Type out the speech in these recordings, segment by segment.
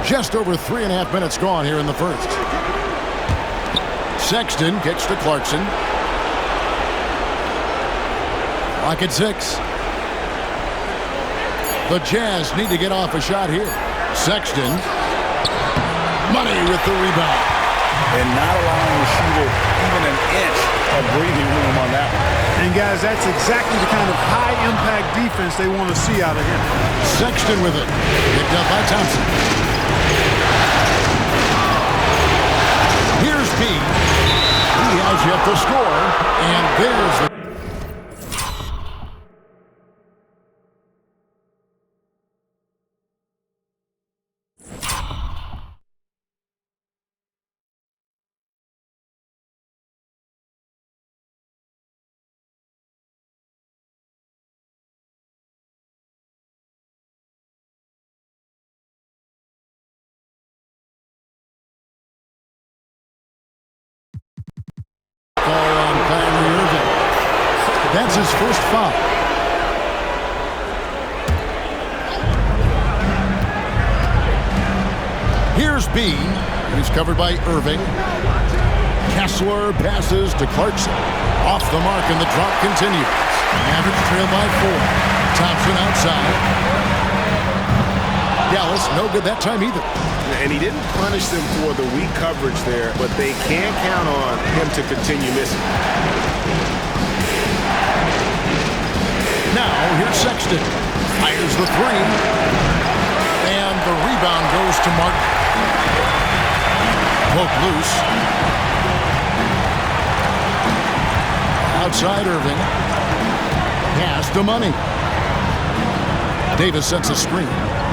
Just over 3.5 minutes gone here in the first. Sexton kicks to Clarkson. Clock at 6. The Jazz need to get off a shot here. Sexton. Money with the rebound. And not allowing the shooter even an inch of breathing room on that one. And guys, that's exactly the kind of high-impact defense they want to see out of him. Sexton with it. Picked up by Thompson. Here's B. He has yet to score. And there's the... That's his first foul. Here's B. He's covered by Irving. Kessler passes to Clarkson. Off the mark, and the drop continues. Mavericks trail by 4. Thompson outside. Dallas, no good that time either. And he didn't punish them for the weak coverage there, but they can't count on him to continue missing. Now, here's Sexton. Fires the 3. And the rebound goes to Martin. Poke loose. Outside Irving. Pass to Money. Davis sets a screen.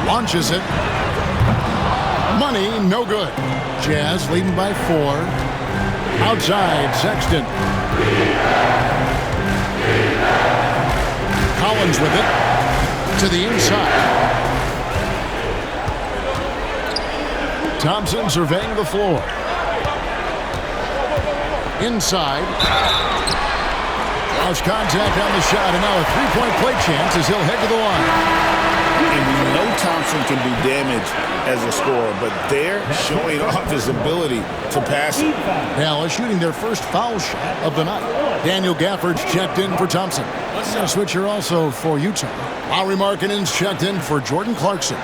Launches it. Money, no good. Jazz leading by 4. Outside, Sexton. Collins with it. To the inside. Thompson surveying the floor. Inside. Lost contact on the shot, and now a three-point play chance as he'll head to the line. And we know Thompson can do damage as a scorer, but they're showing off his ability to pass it. Dallas shooting their first foul shot of the night. Daniel Gafford's checked in for Thompson. A switcher also for Utah. Lauri Markkanen's checked in for Jordan Clarkson.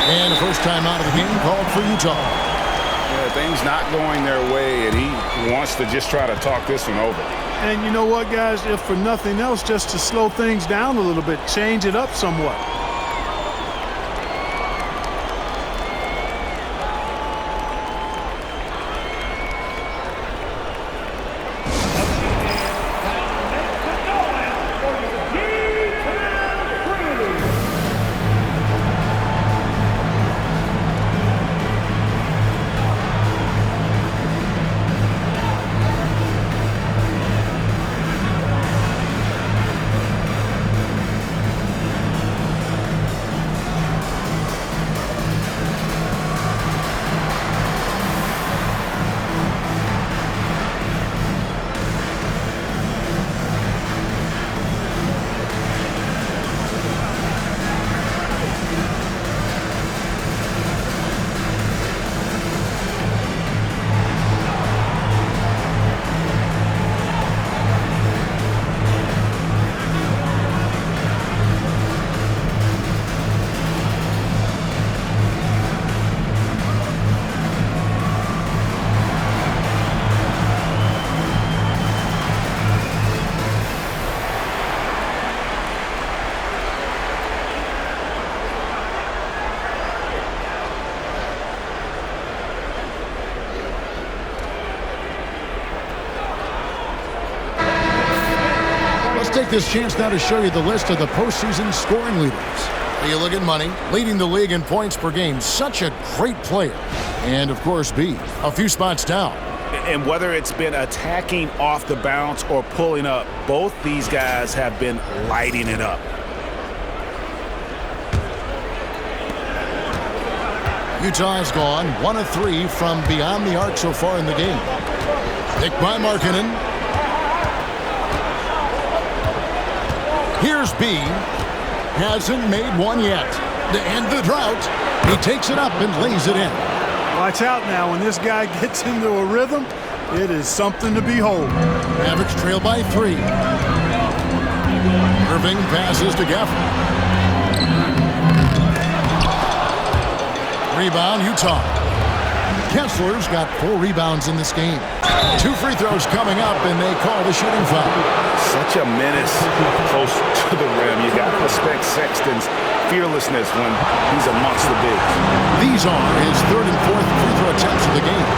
And the first time out of the game called for Utah. Yeah, things not going their way, and he wants to just try to talk this one over. And you know what, guys? If for nothing else, just to slow things down a little bit, change it up somewhat. Take this chance now to show you the list of the postseason scoring leaders. You look at Money, leading the league in points per game. Such a great player. And, of course, B, a few spots down. And whether it's been attacking off the bounce or pulling up, both these guys have been lighting it up. Utah has gone 1 of 3 from beyond the arc so far in the game. Picked by Markkanen. Here's B. Hasn't made one yet. To end the drought, he takes it up and lays it in. Watch out now. When this guy gets into a rhythm, it is something to behold. Mavericks trail by 3. Irving passes to Gafford. Rebound, Utah. Kessler's got 4 rebounds in this game. 2 free throws coming up, and they call the shooting foul. Such a menace close to the rim. You got to respect Sexton's fearlessness when he's amongst the bigs. These are his 3rd and 4th free throw attempts of the game.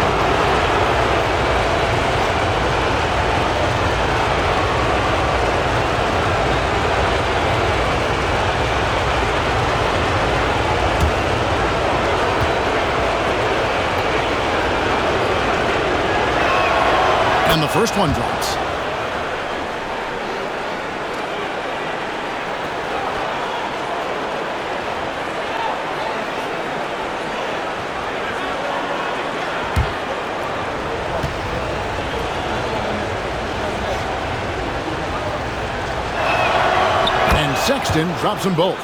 And the first one drops. And Sexton drops them both.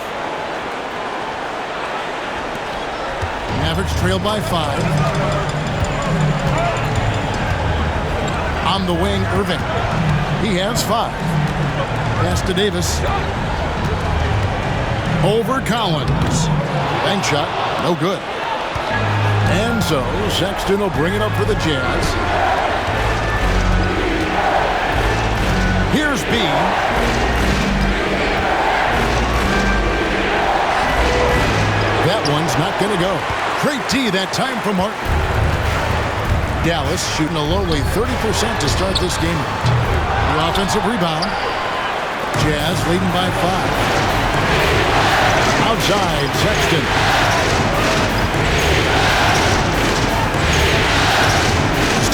Mavericks trail by 5. On the wing, Irving. He has 5. Pass to Davis. Over Collins. Bank shot, no good. And so Sexton will bring it up for the Jazz. Here's B. That one's not going to go. Great D that time from Martin. Dallas shooting a lowly 30% to start this game out. The offensive rebound. Jazz leading by 5. Outside, Sexton.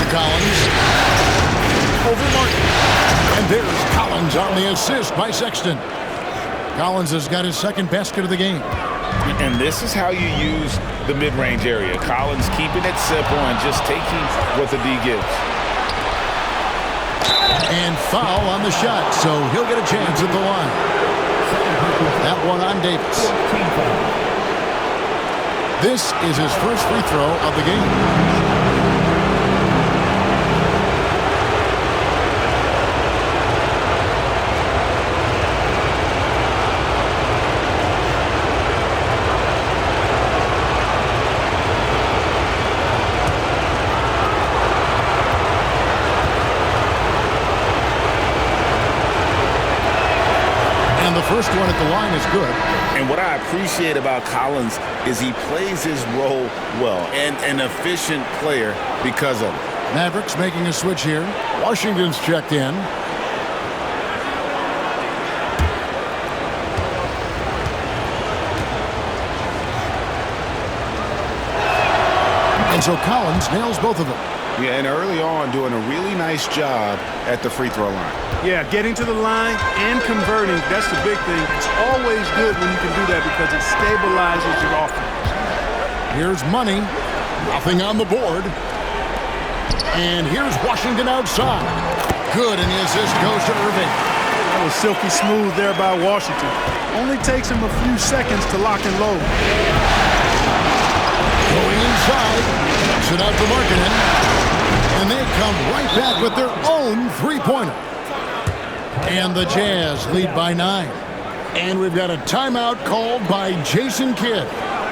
To Collins. Over Martin. And there's Collins on the assist by Sexton. Collins has got his 2nd basket of the game. And this is how you use the mid-range area. Collins keeping it simple and just taking what the D gives. And foul on the shot, so he'll get a chance at the line. That one on Davis. This is his first free throw of the game. First one at the line is good. And what I appreciate about Collins is he plays his role well and an efficient player because of it. Mavericks making a switch here. Washington's checked in. And so Collins nails both of them. Yeah, and early on doing a really nice job at the free throw line. Yeah, getting to the line and converting, that's the big thing. It's always good when you can do that because it stabilizes your offense. Here's Money. Nothing on the board. And here's Washington outside. Good, and the assist goes to Irving. That was silky smooth there by Washington. Only takes him a few seconds to lock and load. Going inside. Takes it out to Markkanen. And they come right back with their own three-pointer. And the Jazz lead by 9. And we've got a timeout called by Jason Kidd.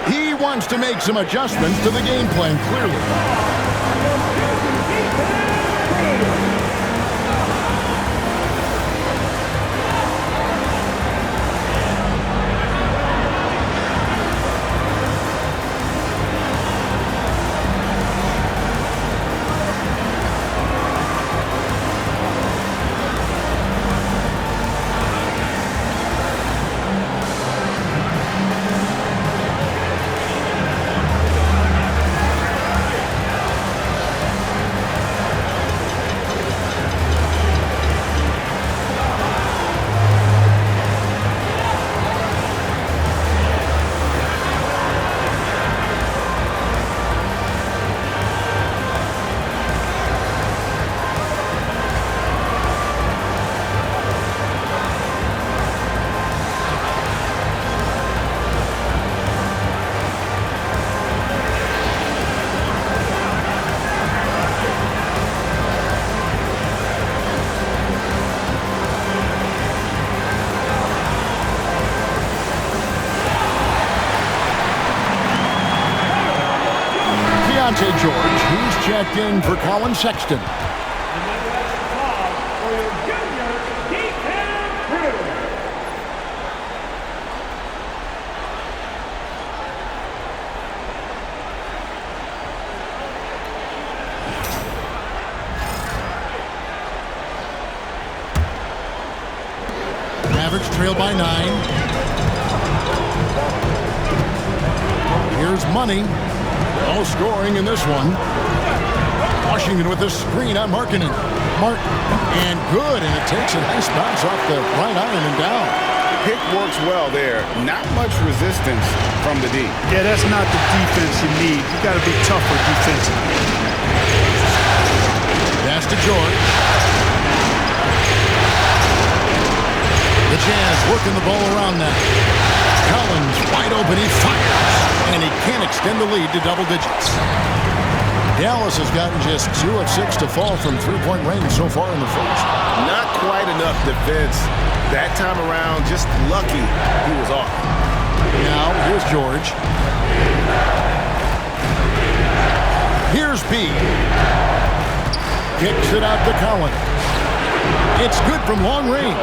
He wants to make some adjustments to the game plan, clearly. Dante George. He's checked in for Colin Sexton. Mavericks trail by 9. Here's Money. No scoring in this one. Washington with the screen on Markkanen. Martin. And good. And it takes a nice bounce off the right iron and down. Pick works well there. Not much resistance from the D. Yeah, that's not the defense you need. You got to be tougher defensively. Pass to George. The Jazz working the ball around now. Collins wide open. He fires. And he can't extend the lead to double digits. Dallas has gotten just 2 of 6 to fall from three-point range so far in the first. Not quite enough defense that time around. Just lucky he was off. Now, here's George. Here's B. Kicks it out to Collins. It's good from long range.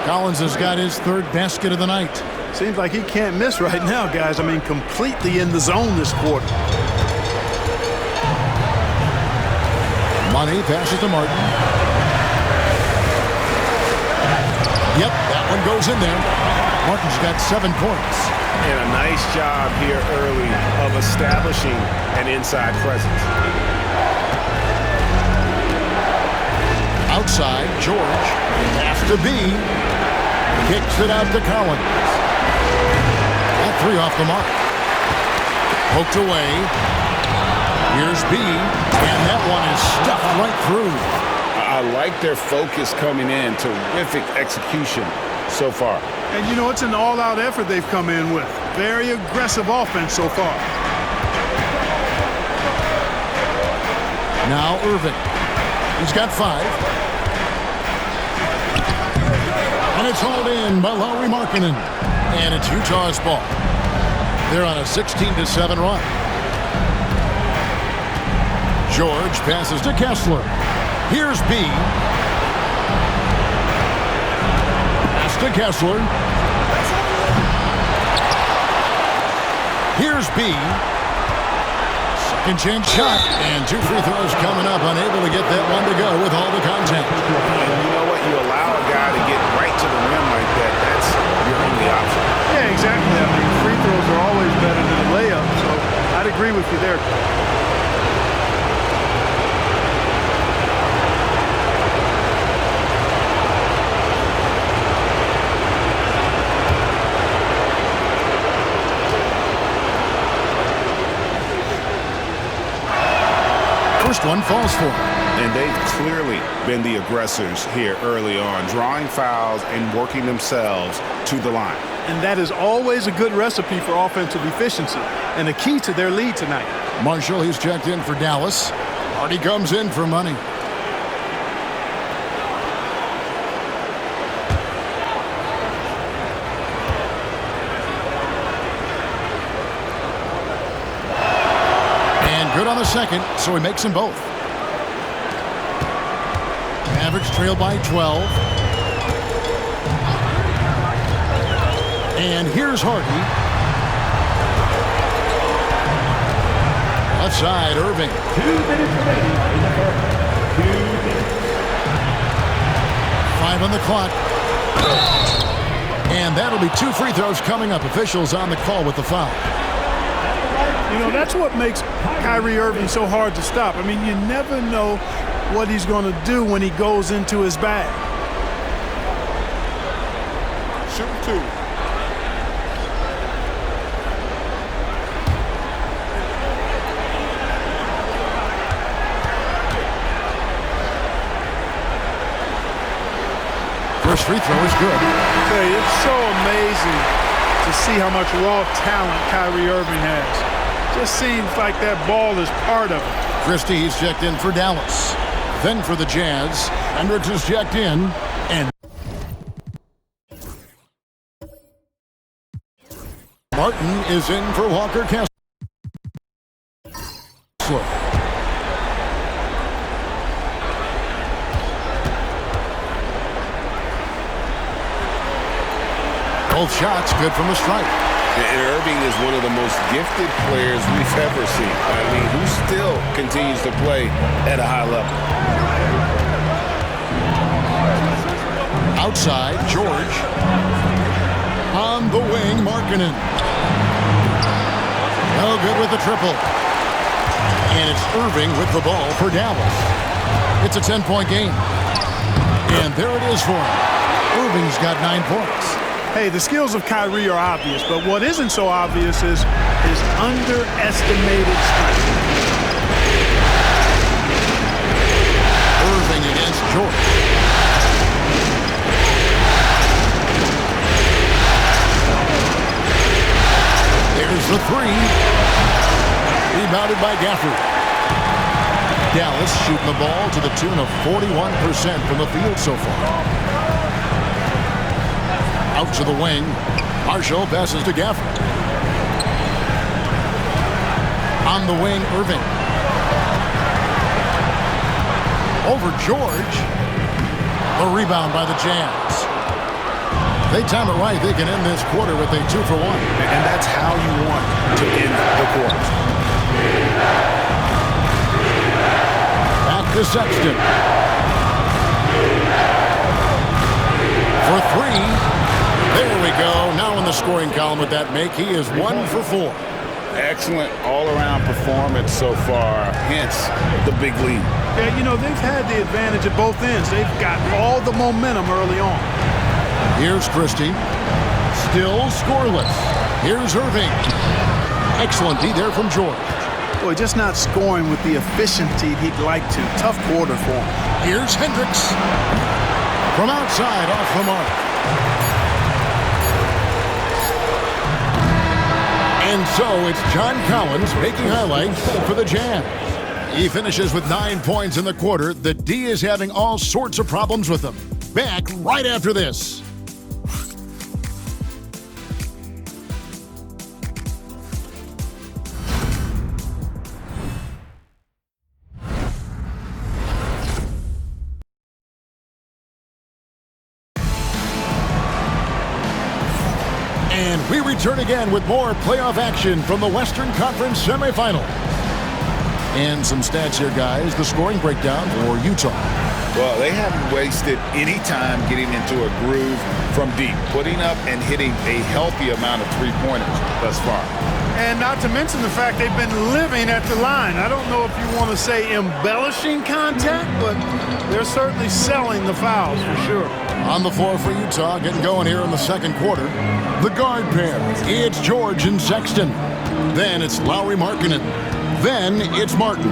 Collins has got his 3rd basket of the night. Seems like he can't miss right now, guys. I mean, completely in the zone this quarter. Money passes to Martin. Yep, that one goes in there. Martin's got 7 points. And a nice job here early of establishing an inside presence. Outside, George. Pass to B. Kicks it out to Collins. That 3 off the mark. Poked away. Here's B. And that one is stuffed right through. I like their focus coming in. Terrific execution so far. And, you know, it's an all-out effort they've come in with. Very aggressive offense so far. Now Irving. He's got 5. And it's hauled in by Lauri Markkanen. And it's Utah's ball. They're on a 16-7 run. George passes to Kessler. Here's B. Pass to Kessler. Here's B. Second chance shot. And 2 free throws coming up. Unable to get that one to go with all the contact. And you know what? You allow a guy to get right to the rim like that. That's your only option. Yeah, exactly. I mean, free throws are always better than a layup, so I'd agree with you there. First one falls for him. And they've clearly been the aggressors here early on, drawing fouls and working themselves to the line. And that is always a good recipe for offensive efficiency and a key to their lead tonight. Marshall, he's checked in for Dallas. Hardy comes in for Money. And good on the second, so he makes them both. Mavericks trail by 12. And here's Hardy. Left side, Irving. 2 minutes remaining in the first. 2 minutes. 5 on the clock. And that'll be 2 free throws coming up. Officials on the call with the foul. You know, that's what makes Kyrie Irving so hard to stop. I mean, you never know what he's going to do when he goes into his bag. Shoot 2. First free throw is good. Hey, it's so amazing to see how much raw talent Kyrie Irving has. Just seems like that ball is part of it. Christie, he's checked in for Dallas. Then for the Jazz, Hendricks is checked in, and Martin is in for Walker Kessler. Both shots good from the stripe. And Irving is one of the most gifted players we've ever seen. I mean, who still continues to play at a high level. Outside, George. On the wing, Markkanen. No good with the triple. And it's Irving with the ball for Dallas. It's a 10-point game. And there it is for him. Irving's got 9 points. Hey, the skills of Kyrie are obvious, but what isn't so obvious is his underestimated strength. Irving against George. There's the three. Rebounded by Gafford. Dallas shooting the ball to the tune of 41% from the field so far. Out to the wing. Marshall passes to Gafford. On the wing, Irving. Over George. The rebound by the Jazz. They time it right. They can end this quarter with a 2-for-1. And that's how you want to end the quarter. Back to Sexton. For three. There we go. Now in the scoring column with that make, he is 1 for 4. Excellent all-around performance so far, hence the big lead. Yeah, you know, they've had the advantage at both ends. They've got all the momentum early on. Here's Christie. Still scoreless. Here's Irving. Excellent D there from George. Boy, just not scoring with the efficiency he'd like to. Tough quarter for him. Here's Hendricks. From outside, off the mark. And so it's John Collins making highlights for the Jazz. He finishes with 9 points in the quarter. The D is having all sorts of problems with him. Back right after this. And we return again with more playoff action from the Western Conference semifinal. And some stats here, guys. The scoring breakdown for Utah. Well, they haven't wasted any time getting into a groove from deep, putting up and hitting a healthy amount of three-pointers thus far. And not to mention the fact they've been living at the line. I don't know if you want to say embellishing contact, but they're certainly selling the fouls for sure. On the floor for Utah, getting going here in the second quarter. The guard pair. It's George and Sexton. Then it's Lowry Markkanen. Then it's Martin.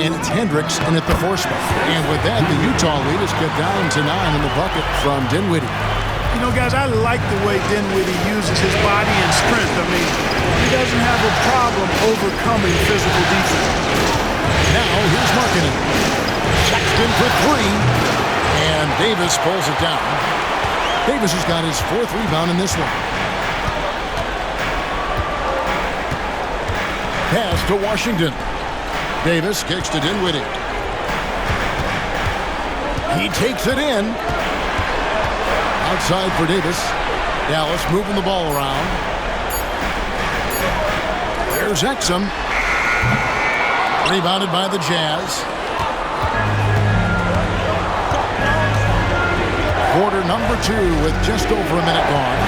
And it's Hendricks in at the 4 spot. And with that, the Utah lead is cut down to 9 in the bucket from Dinwiddie. You know, guys, I like the way Dinwiddie uses his body and strength. I mean, he doesn't have a problem overcoming physical defense. Now, here's Markkanen. Sexton for 3. And Davis pulls it down. Davis has got his 4th rebound in this one. Pass to Washington. Davis kicks to Dinwiddie. He takes it in. Outside for Davis. Dallas moving the ball around. There's Exum. Rebounded by the Jazz. Quarter number 2 with just over a minute gone.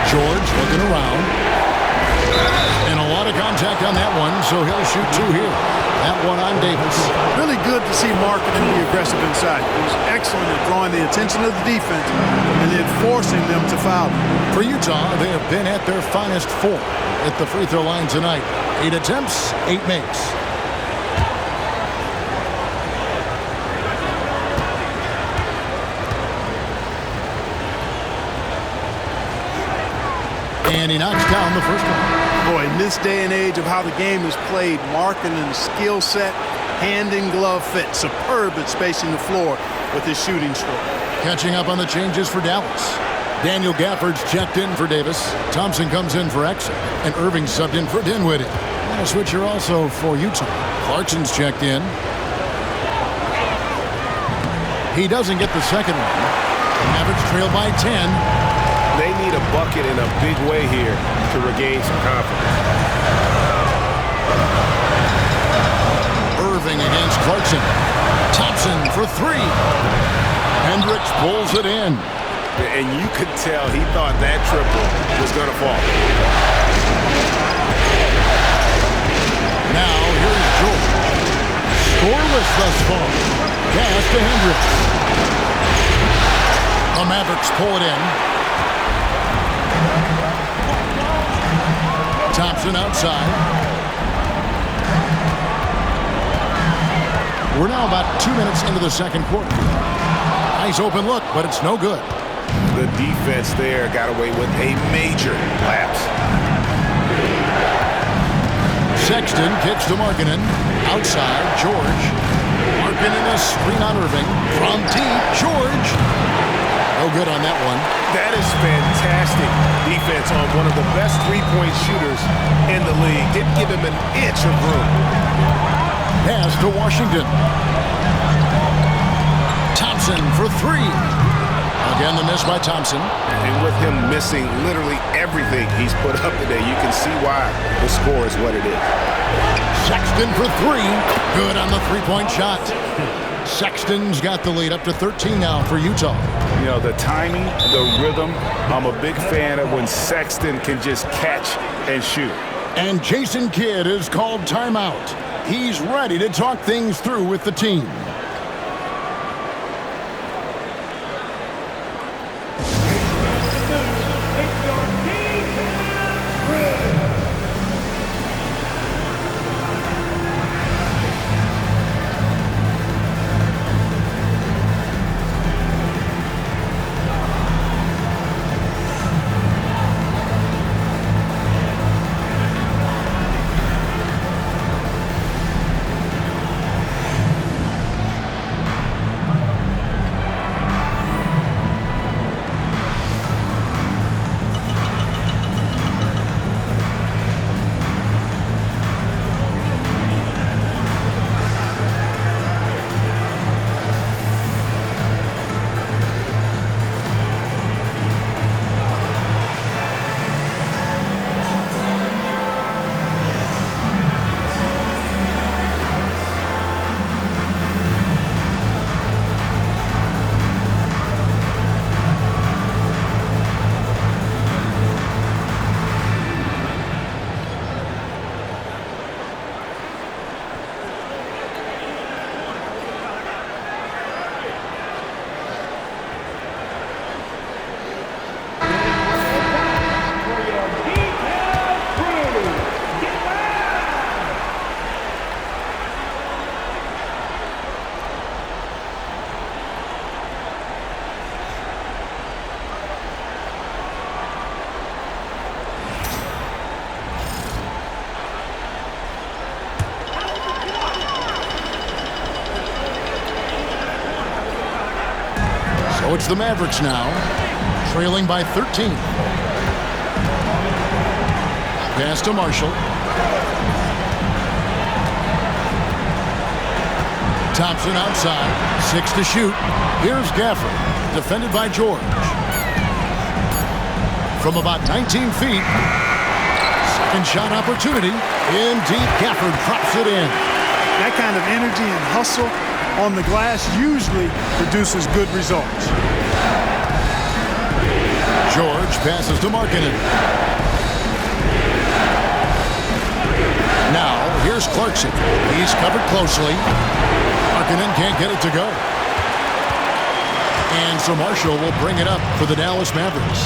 George looking around. And a lot of contact on that one, so he'll shoot 2 here. That one on Davis. Really good to see Markkanen be aggressive inside. He's excellent at drawing the attention of the defense and then forcing them to foul. For Utah, they have been at their finest 4 at the free throw line tonight. 8 attempts, 8 makes. And he knocks down the first one. Boy, in this day and age of how the game is played, Markkanen's skill set, hand and glove fit, superb at spacing the floor with his shooting stroke. Catching up on the changes for Dallas. Daniel Gafford's checked in for Davis. Thompson comes in for Exum. And Irving subbed in for Dinwiddie. And a switcher also for Utah. Clarkson's checked in. He doesn't get the second one. Mavericks trail by 10. They need a bucket in a big way here to regain some confidence. Irving against Clarkson. Thompson for three. Hendricks pulls it in. And you could tell he thought that triple was going to fall. Now here's George. Scoreless thus far. Pass to Hendricks. The Mavericks pull it in. Thompson outside. We're now about 2 minutes into the second quarter. Nice open look, but it's no good. The defense there got away with a major lapse. Sexton kicks to Markkanen. Outside, George. Markkanen a screen on Irving. From deep, George. No good on that one. That is fantastic defense on one of the best three-point shooters in the league. Didn't give him an inch of room. Pass to Washington. Thompson for three. Again, the miss by Thompson. And with him missing literally everything he's put up today, you can see why the score is what it is. Sexton for three. Good on the three-point shot. Sexton's got the lead up to 13 now for Utah. You know, the timing, the rhythm, I'm a big fan of when Sexton can just catch and shoot. And Jason Kidd is called timeout. He's ready to talk things through with the team. So it's the Mavericks now, trailing by 13. Pass to Marshall. Thompson outside, 6 to shoot. Here's Gafford, defended by George. From about 19 feet, second shot opportunity. In deep, Gafford drops it in. That kind of energy and hustle on the glass usually produces good results. George passes to Markkanen. Now, here's Clarkson. He's covered closely. Markkanen can't get it to go. And so Marshall will bring it up for the Dallas Mavericks.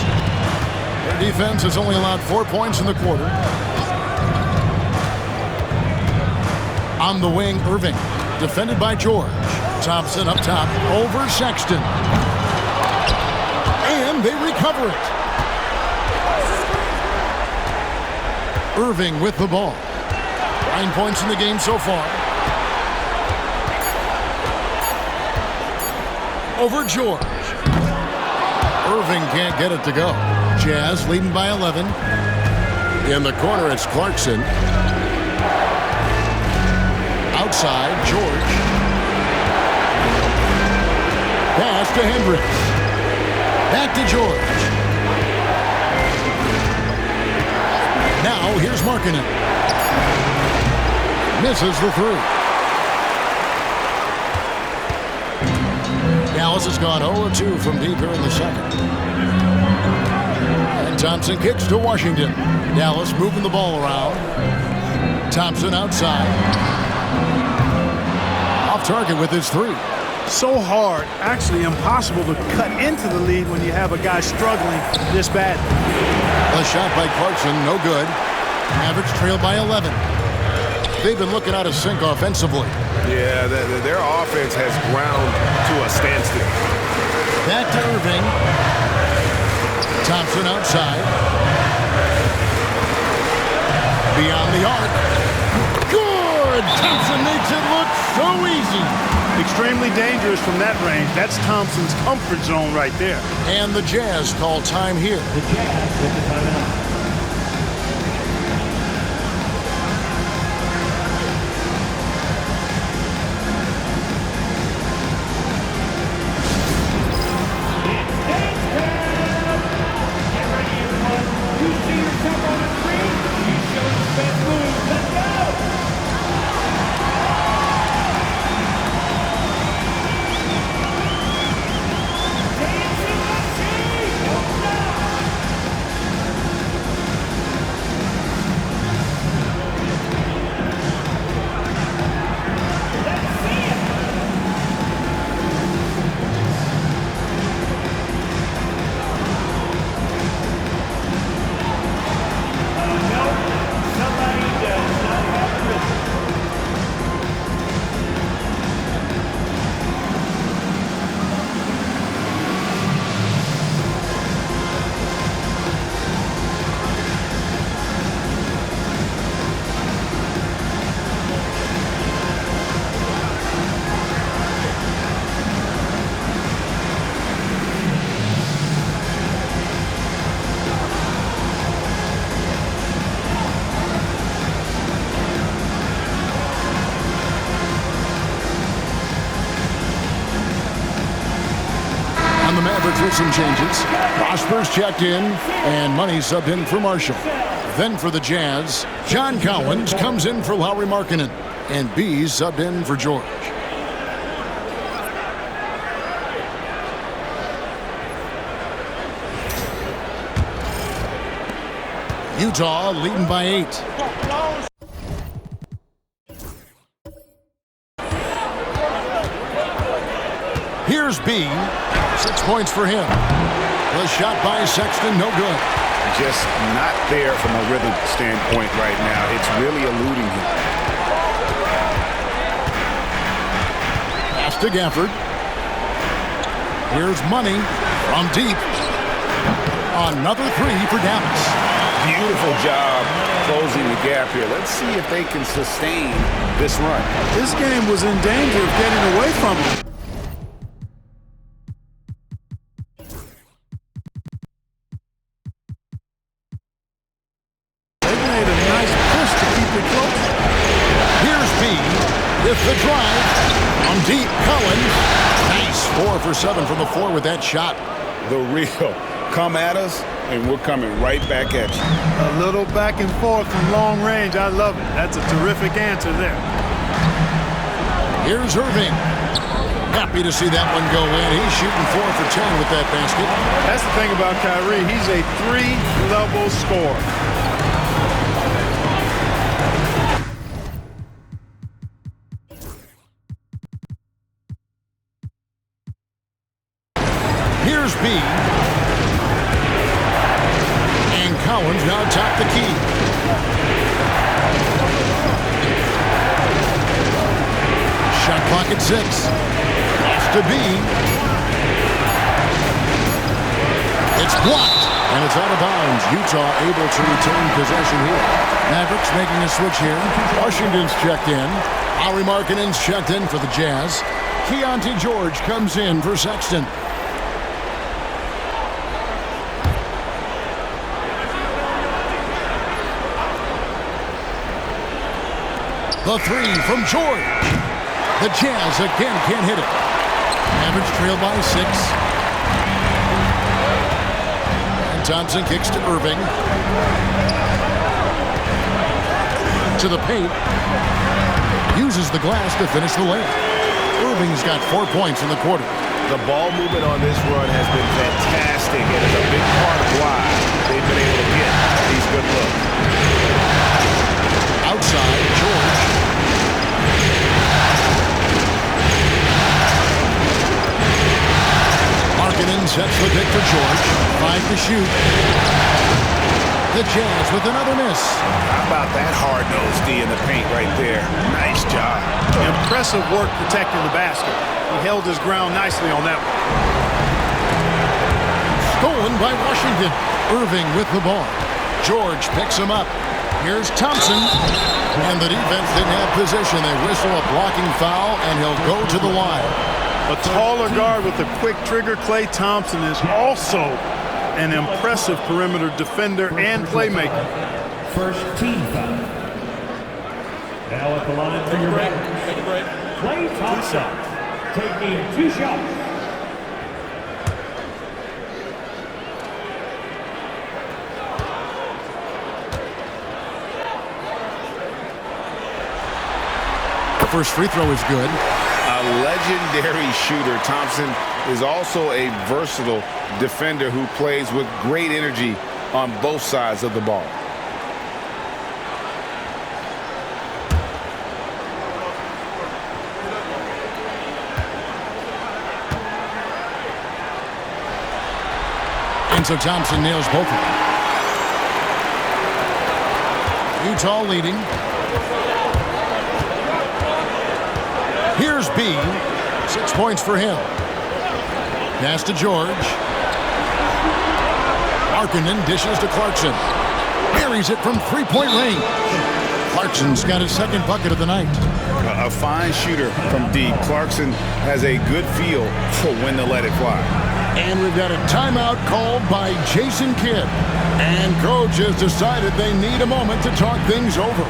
Their defense has only allowed 4 points in the quarter. On the wing, Irving, defended by George. Thompson up top, over Sexton. And they recover it. Irving with the ball. 9 points in the game so far. Over George. Irving can't get it to go. Jazz leading by 11. In the corner, it's Clarkson. Outside, George. Pass to Hendricks. Back to George. Now here's Markkanen. Misses the three. Dallas has gone 0-2 from deep here in the second. And Thompson kicks to Washington. Dallas moving the ball around. Thompson outside. Off target with his three. So hard, actually impossible to cut into the lead when you have a guy struggling this bad. A shot by Clarkson, no good. Mavericks trail by 11. They've been looking out of sync offensively. Yeah, their offense has ground to a standstill. Back to Irving. Thompson outside. Beyond the arc. Good! Thompson makes it look so easy. Extremely dangerous from that range. That's Thompson's comfort zone right there. And the Jazz call time here. The Jazz with the timeout. With some changes. Prosper's checked in, and Money subbed in for Marshall. Then for the Jazz, John Collins comes in for Lauri Markkanen, and B subbed in for George. Utah leading by 8. Here's B. 6 points for him. The shot by Sexton, no good. Just not there from a rhythm standpoint right now. It's really eluding him. Pass to Gafford. Here's Money from deep. Another three for Dallas. Beautiful job closing the gap here. Let's see if they can sustain this run. This game was in danger of getting away from him. The drive on deep. Collins. Nice 4 for 7 from the floor with that shot. The real come at us, and we're coming right back at you. A little back and forth from long range. I love it. That's a terrific answer there. Here's Irving. Happy to see that one go in. He's shooting 4 for 10 with that basket. That's the thing about Kyrie. He's a 3-level scorer. Here's B. And Collins now top the key. Shot clock at 6. Pass to B. It's blocked. And it's out of bounds. Utah able to retain possession here. Mavericks making a switch here. Washington's checked in. Lauri Markkanen's checked in for the Jazz. Keontae George comes in for Sexton. The three from George. The Jazz again can't hit it. Mavericks trail by 6. Thompson kicks to Irving. To the paint. Uses the glass to finish the layup. Irving's got 4 points in the quarter. The ball movement on this run has been fantastic, and is a big part of why they've been able to get these good looks. Outside, George. Markkanen sets the pick for George. 5 to shoot. The Jazz with another miss. How about that hard-nosed D in the paint right there? Nice job. Impressive work protecting the basket. He held his ground nicely on that one. Stolen by Washington. Irving with the ball. George picks him up. Here's Thompson. And the defense didn't have position. They whistle a blocking foul, and he'll go to the line. A taller guard with a quick trigger, Klay Thompson, is also an impressive perimeter defender and playmaker. First team foul. Now at the line for your back. Klay Thompson taking 2 shots. The first free throw is good. A legendary shooter, Thompson is also a versatile defender who plays with great energy on both sides of the ball. And so Thompson nails both of them. Utah leading. Here's B. 6 points for him. Pass to George. Markkanen dishes to Clarkson. Buries it from three-point range. Clarkson's got his second bucket of the night. A fine shooter from D. Clarkson has a good feel for when to let it fly. And we've got a timeout called by Jason Kidd. And coach has decided they need a moment to talk things over.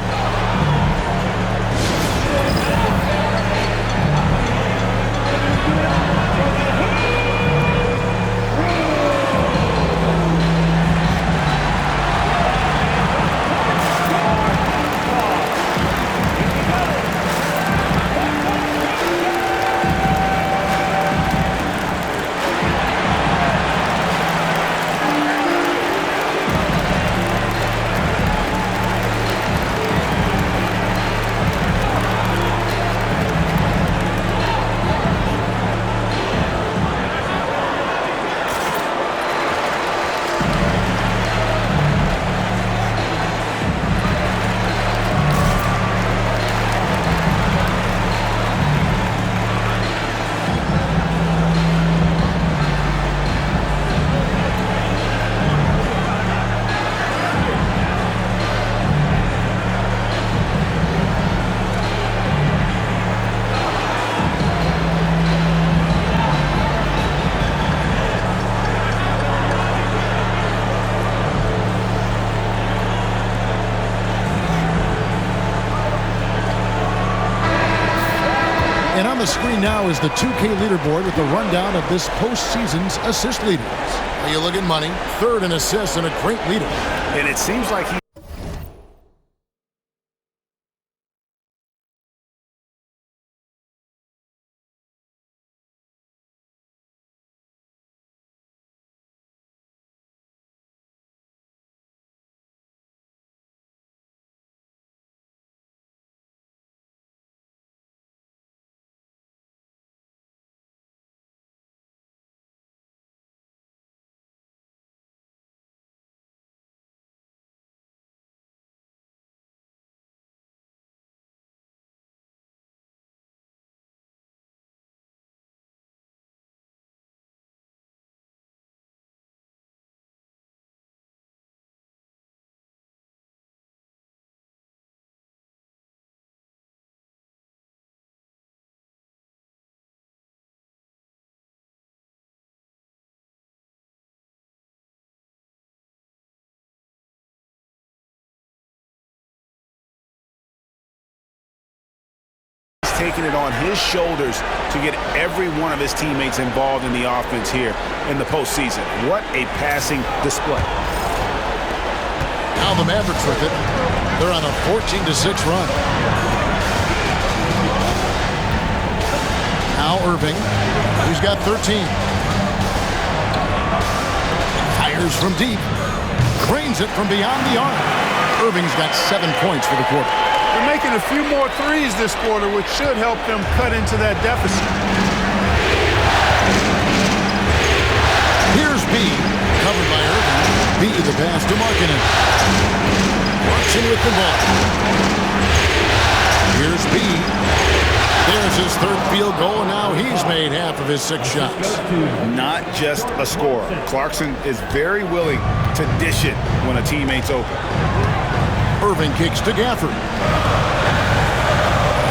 And on the screen now is the 2K leaderboard with the rundown of this postseason's assist leaders. You look at Money, third in assists and a great leader. And it seems like he taking it on his shoulders to get every one of his teammates involved in the offense here in the postseason. What a passing display. Now the Mavericks with it. They're on a 14-6 run. Now Irving. He's got 13. Fires from deep. Cranes it from beyond the arc. Irving's got 7 points for the quarter. They're making a few more threes this quarter, which should help them cut into that deficit. Here's B, covered by Irving. B the pass to Markkanen. Clarkson with the ball. Here's B. There's his third field goal, and now he's made half of his 6 shots. Not just a scorer. Clarkson is very willing to dish it when a teammate's open. Irving kicks to Gafford.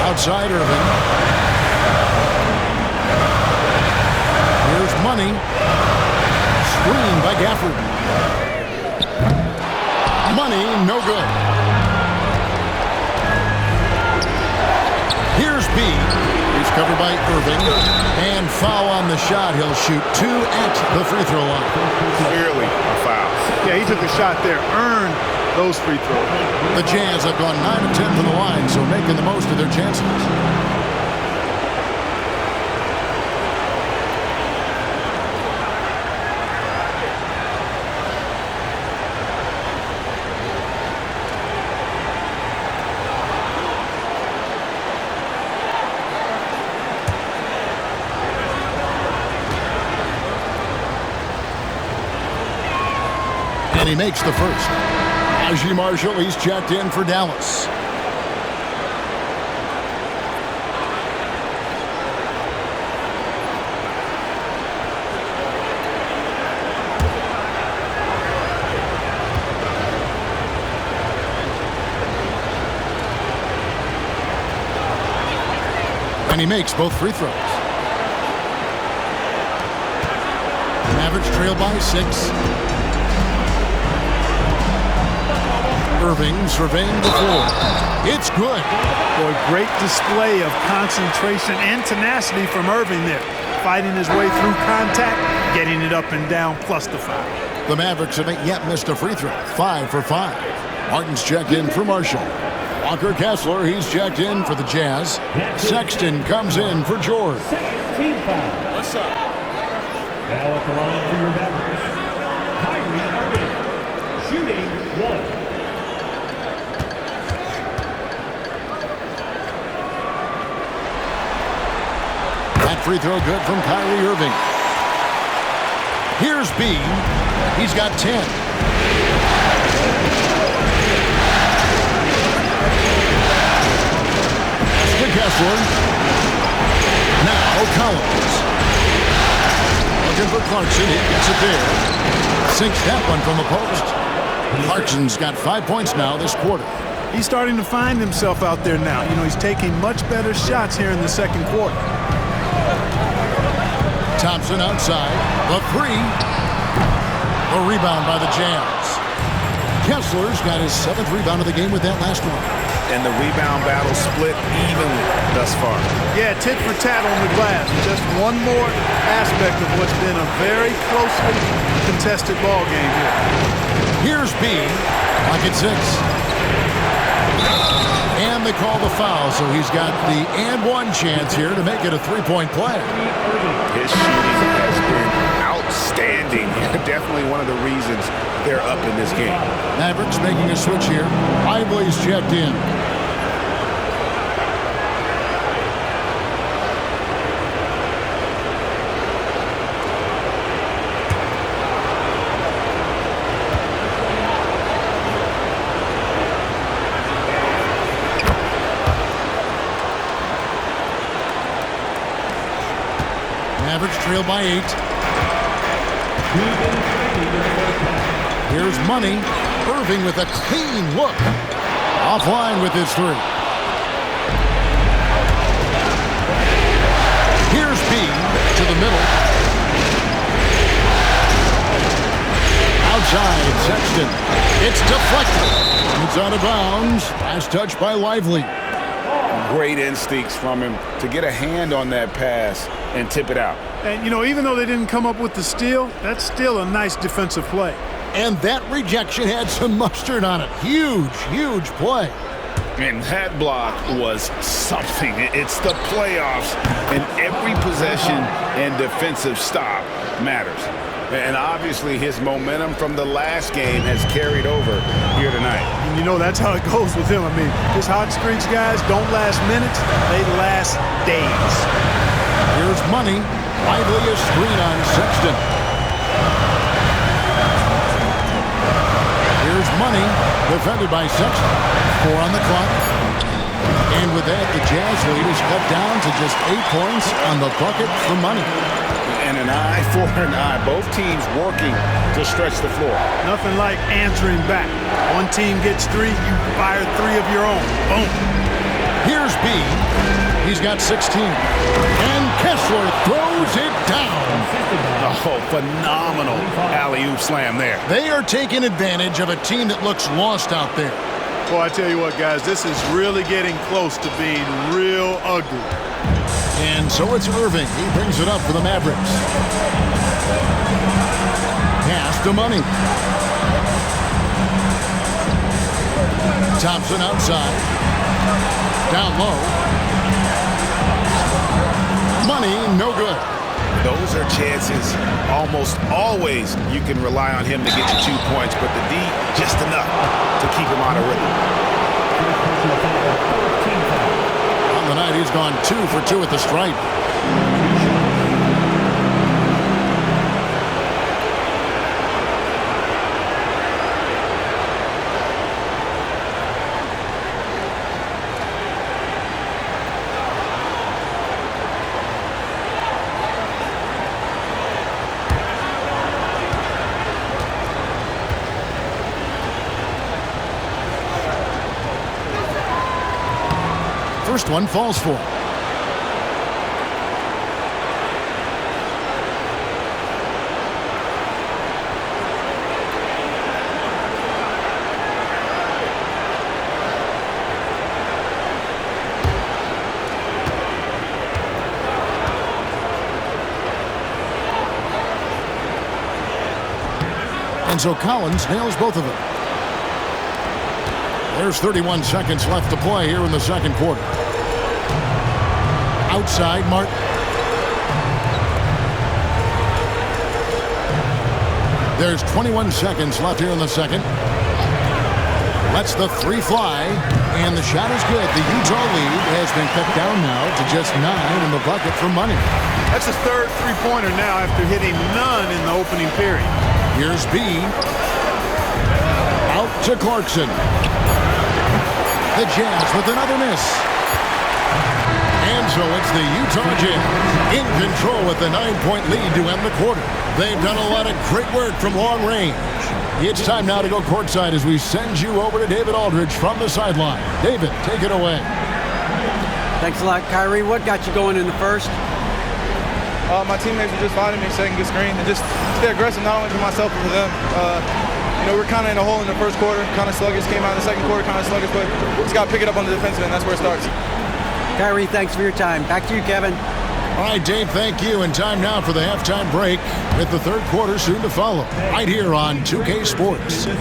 Outside Irving. Here's Money. Screen by Gafford. Money, no good. Here's B. He's covered by Irving. And foul on the shot. He'll shoot 2 at the free throw line. Clearly a foul. Yeah, he took a shot there, earned those free throws. The Jazz have gone 9 of 10 from the line, so making the most of their chances. And he makes the first. Naji Marshall, he's checked in for Dallas. And he makes both free throws. Mavericks trail by 6. Irving surveying the floor. It's good. Boy, great display of concentration and tenacity from Irving there. Fighting his way through contact, getting it up and down, plus the foul. The Mavericks haven't yet missed a free throw. 5 for 5. Martin's checked in for Marshall. Walker Kessler, he's checked in for the Jazz. Sexton comes in for George. Team foul. What's up? Now at the line for your Mavericks, Kyrie Irving, shooting 1. Free throw good from Kyrie Irving. Here's B. He's got 10. To Kessler. Now Collins. Looking for Clarkson. He gets it there. Sinks that one from the post. Clarkson's got 5 points now this quarter. He's starting to find himself out there now. You know, he's taking much better shots here in the second quarter. Thompson outside. The 3. The rebound by the Jazz. Kessler's got his 7th rebound of the game with that last one. And the rebound battle split evenly thus far. Yeah, tit for tat on the glass. Just one more aspect of what's been a very closely contested ball game here. Here's B. Clock at 6. And they call the foul, so he's got the and one chance here to make it a 3-point play. His shooting has been outstanding. Definitely one of the reasons they're up in this game. Mavericks making a switch here. Lively's checked in. Mavericks trail by 8. Here's Money. Irving with a clean look. Offline with his 3. Here's B to the middle. Outside, Sexton. It's deflected. It's out of bounds. Last touch by Lively. great instincts from him to get a hand on that pass and tip it out. And, you know, even though they didn't come up with the steal, that's still a nice defensive play. And that rejection had some mustard on it. Huge, huge play. And that block was something. It's the playoffs, and every possession and defensive stop matters. And obviously his momentum from the last game has carried over here tonight. And you know, that's how it goes with him. I mean, his hot streaks, guys, don't last minutes. They last days. Here's Money. Lively a screen on Sexton. Here's Money, defended by Sexton. 4 on the clock. And with that, the Jazz lead is cut down to just 8 points on the bucket for Money. And an eye for an eye. Both teams working to stretch the floor. Nothing like answering back. One team gets 3, you fire 3 of your own. Boom. Here's B. He's got 16. And Kessler throws it down. Oh, phenomenal alley-oop slam there. They are taking advantage of a team that looks lost out there. Well, I tell you what, guys, this is really getting close to being real ugly. And so it's Irving. He brings it up for the Mavericks. Pass to Money. Thompson outside. Down low. Money, no good. Those are chances. Almost always you can rely on him to get you 2 points, but the D, just enough to keep him out of rhythm. On the night, he's gone 2 for 2 at the stripe. First one falls for. And so Collins nails both of them. There's 31 seconds left to play here in the second quarter. Outside, Martin. There's 21 seconds left here in the second. Lets the 3 fly, and the shot is good. The Utah lead has been cut down now to just 9 in the bucket for Money. That's his third three-pointer now after hitting none in the opening period. Here's B. Out to Clarkson. The Jazz with another miss. And so it's the Utah Jazz in control with the 9-point lead to end the quarter. They've done a lot of great work from long range. It's time now to go courtside as we send you over to David Aldridge from the sideline. David, take it away. Thanks a lot, Kyrie. What got you going in the first? My teammates were just fighting me, setting good screen, and just stay aggressive, not only for myself but for them. We're kind of in a hole in the first quarter, kind of sluggish. Came out in the second quarter, kind of sluggish, but we just got to pick it up on the defensive end. That's where it starts. Kyrie, thanks for your time. Back to you, Kevin. All right, Dave, thank you. And time now for the halftime break with the third quarter soon to follow. Right here on 2K Sports. And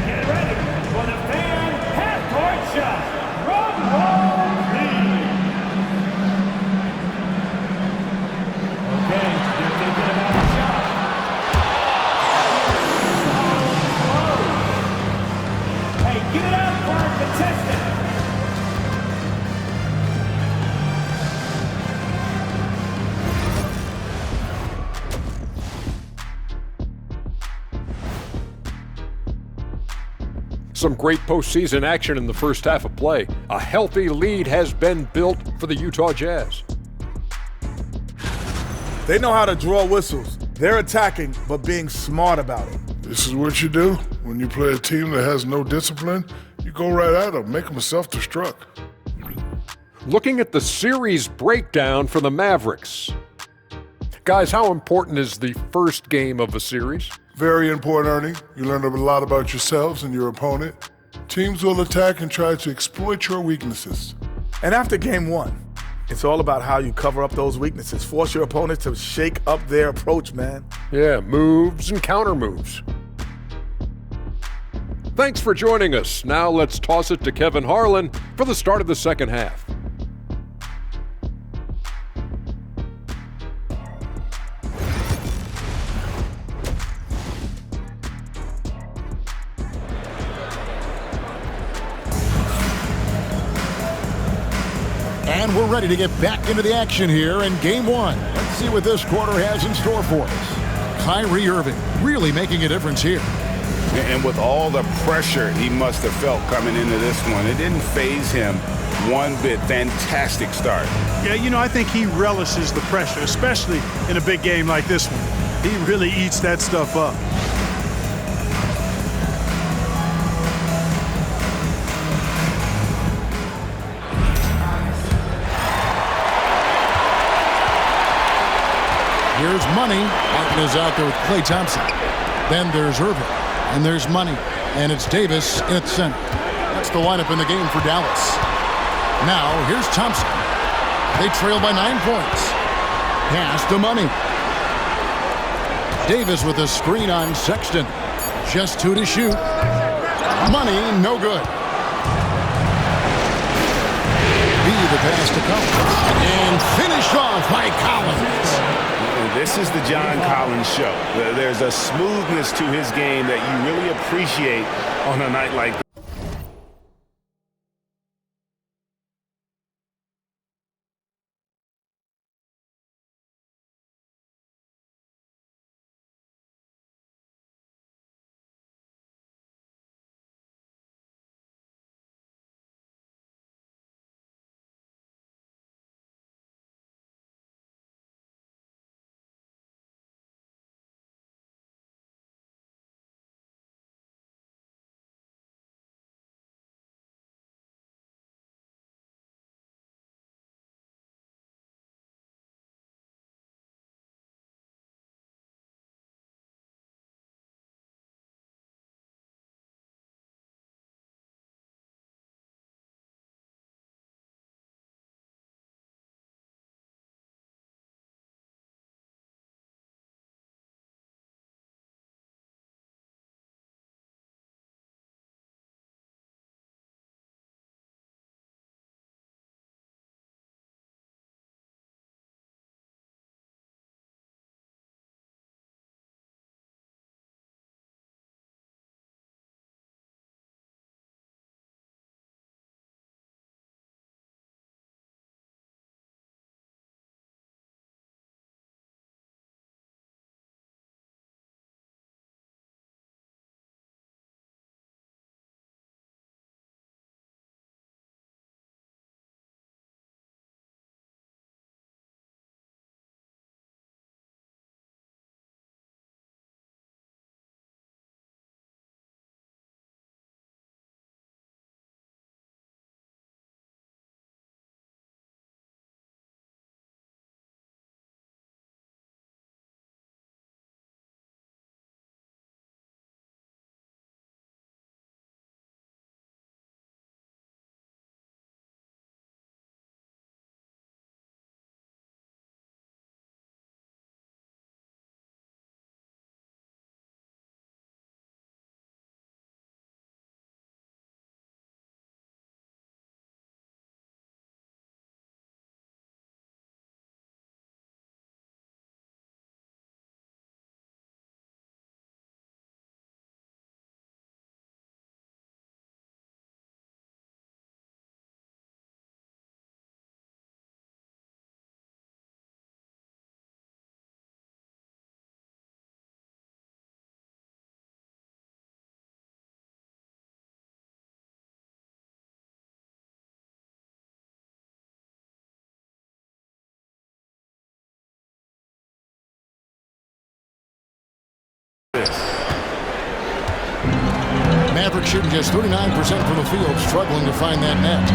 get ready for the fan half-court shot. Drum roll, please. Okay, you're thinking about a shot. Hey, give it up for our contestant. Some great postseason action in the first half of play. A healthy lead has been built for the Utah Jazz. They know how to draw whistles. They're attacking, but being smart about it. This is what you do when you play a team that has no discipline. You go right at them, make them self-destruct. Looking at the series breakdown for the Mavericks. Guys, how important is the first game of a series? Very important, Ernie. You learn a lot about yourselves and your opponent. Teams will attack and try to exploit your weaknesses. And after game one, it's all about how you cover up those weaknesses. Force your opponent to shake up their approach, man. Yeah, moves and counter moves. Thanks for joining us. Now let's toss it to Kevin Harlan for the start of the second half. And we're ready to get back into the action here in game one. Let's see what this quarter has in store for us. Kyrie Irving really making a difference here. And with all the pressure he must have felt coming into this one, it didn't faze him one bit. Fantastic start. Yeah, you know, I think he relishes the pressure, especially in a big game like this one. He really eats that stuff up. Here's Money. Martin is out there with Klay Thompson. Then there's Irving. And there's Money. And it's Davis in its center. That's the lineup in the game for Dallas. Now, here's Thompson. They trail by 9 points. Pass to Money. Davis with a screen on Sexton. Just 2 to shoot. Money, no good. The pass to Collins. And finished off by Collins. This is the John Collins show. There's a smoothness to his game that you really appreciate on a night like this. Mavericks shooting just 39% from the field, struggling to find that net.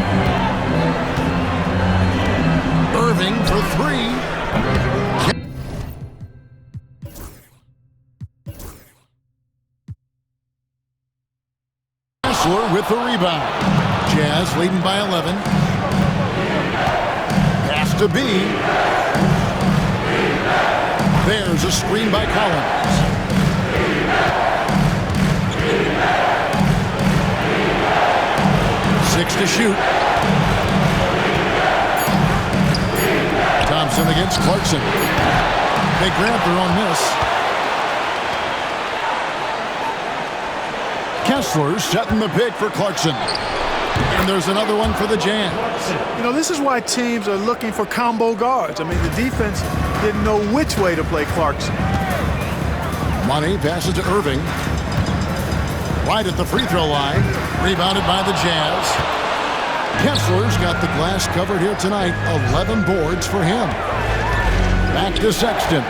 Irving for 3. Kessler with the rebound. Jazz leading by 11. Pass to B. There's a screen by Collins. Six to shoot. Thompson against Clarkson. They grab their own miss. Kessler setting the pick for Clarkson. And there's another one for the Jazz. You know, this is why teams are looking for combo guards. I mean, the defense didn't know which way to play Clarkson. Money passes to Irving. Right at the free throw line. Rebounded by the Jazz. Kessler's got the glass covered here tonight. 11 boards for him. Back to Sexton.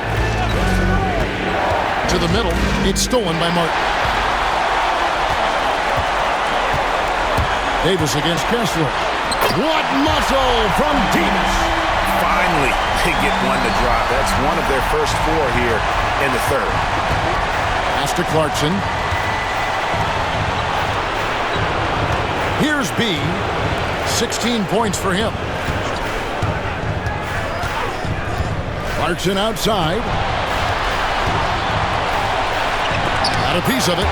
To the middle. It's stolen by Martin. Davis against Kessler. What muscle from Davis. Finally, they get one to drop. That's one of their first 4 here in the third. Pass to Clarkson. Here's B. 16 points for him. Clarkson outside. Got a piece of it.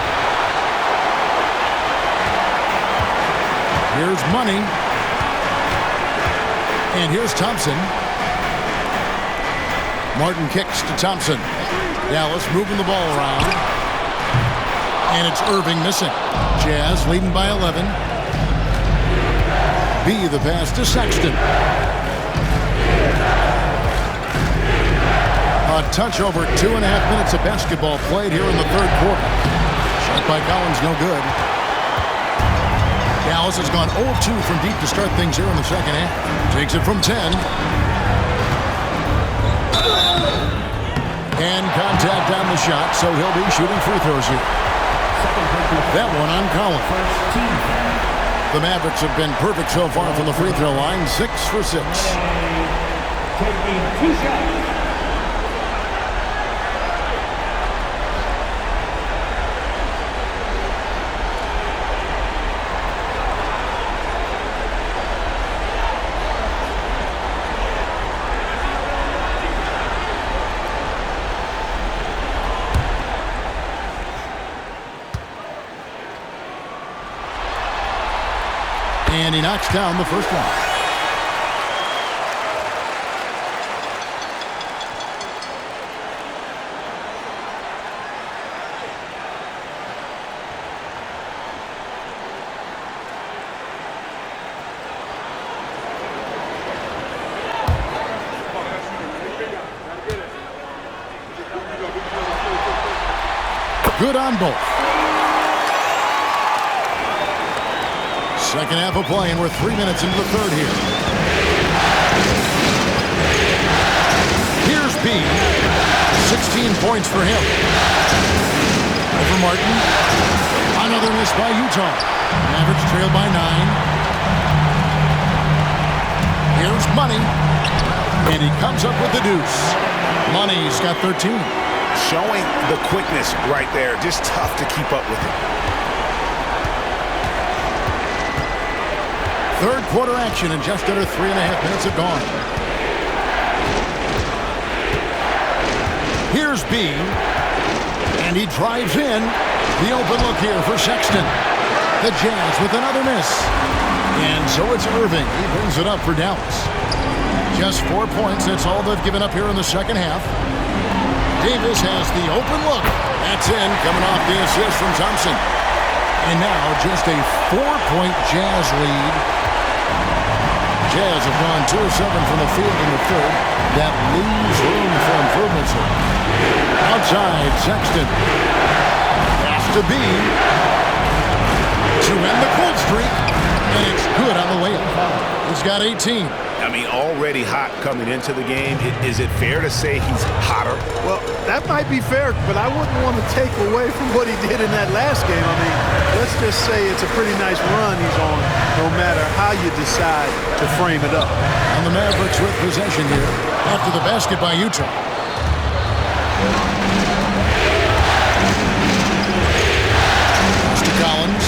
Here's Money. And here's Thompson. Martin kicks to Thompson. Dallas moving the ball around. And it's Irving missing. Jazz leading by 11. B the pass to Sexton. A touch over 2.5 minutes of basketball played here in the third quarter. Shot by Collins, no good. Dallas has gone 0-2 from deep to start things here in the second half. Takes it from 10. And contact on the shot, so he'll be shooting free throws here. That one on Collins. The Mavericks have been perfect so far from the free throw line, 6 for 6. Taking 2 shots. And he knocks down the first one. Good on both. Second half of play, and we're 3 minutes into the third here. Here's B. 16 points for him. Over Martin. Another miss by Utah. Mavericks trail by 9. Here's Money. And he comes up with the deuce. Money's got 13. Showing the quickness right there. Just tough to keep up with it. Third quarter action, and just under 3.5 minutes have gone. Here's B. And he drives in. The open look here for Sexton. The Jazz with another miss. And so it's Irving. He brings it up for Dallas. Just 4 points. That's all they've given up here in the second half. Davis has the open look. That's in, coming off the assist from Thompson. And now just a 4-point Jazz lead. Jazz have gone 2 of 7 from the field in the third. That leaves room for improvements here. Outside, Sexton. Pass to B. To end the cold streak. And it's good on the layup. He's got 18. I mean, already hot coming into the game. Is it fair to say he's hotter? Well, that might be fair, but I wouldn't want to take away from what he did in that last game. I mean, let's just say it's a pretty nice run he's on, no matter how you decide to frame it up. And the Mavericks with possession here after the basket by Utah. Pass to Collins.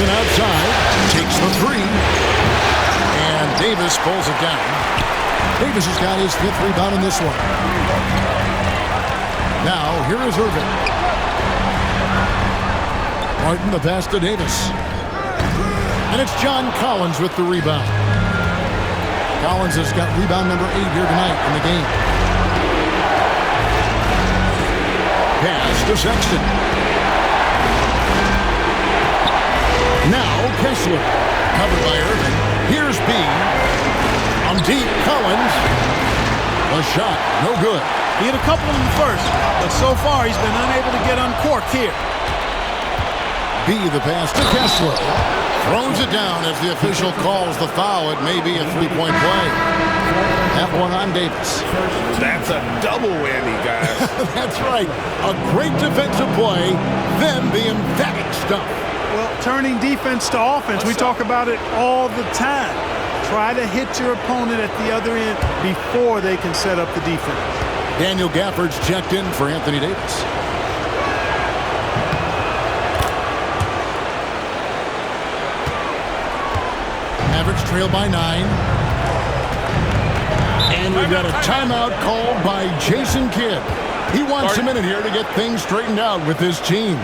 Thompson outside. Takes the three. And Davis pulls it down. Davis has got his 5th rebound in this one. Now, here is Irving. Martin, the pass to Davis. And it's John Collins with the rebound. Collins has got rebound number 8 here tonight in the game. Pass to Sexton. Now Kessler. Covered by Irving. Here's B. On deep, Collins. A shot, no good. He had a couple in the first, but so far he's been unable to get uncorked here. B, the pass to Kessler. Throws it down as the official calls the foul. It may be a three-point play. That one on Davis. That's a double whammy, guys. That's right. A great defensive play, then the emphatic stuff. Well, turning defense to offense, we talk about it all the time. Try to hit your opponent at the other end before they can set up the defense. Daniel Gafford's checked in for Anthony Davis. Mavericks trail by 9. And we've got a timeout called by Jason Kidd. He wants a minute here to get things straightened out with his team.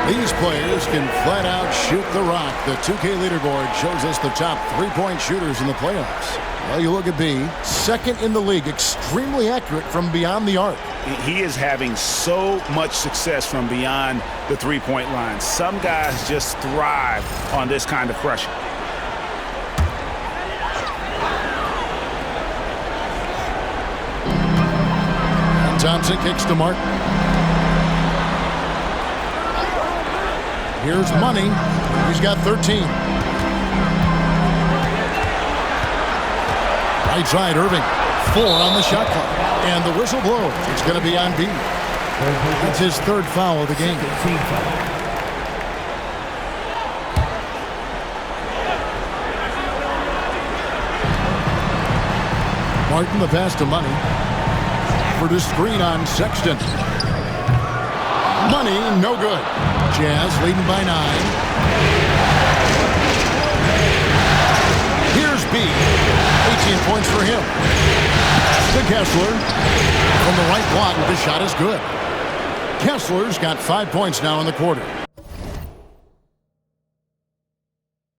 These players can flat out shoot the rock. The 2K leaderboard shows us the top three-point shooters in the playoffs. Well, you look at B, second in the league, extremely accurate from beyond the arc. He is having so much success from beyond the three-point line. Some guys just thrive on this kind of pressure. And Thompson kicks to Martin. Here's Money. He's got 13. Right side, Irving. 4 on the shot clock. And the whistle blows. It's going to be on B. That's his 3rd foul of the game. Martin, the pass to Money. For the screen on Sexton. Money, no good. Jazz leading by 9. Here's B. 18 points for him. To Kessler. From the right block, the shot is good. Kessler's got 5 points now in the quarter.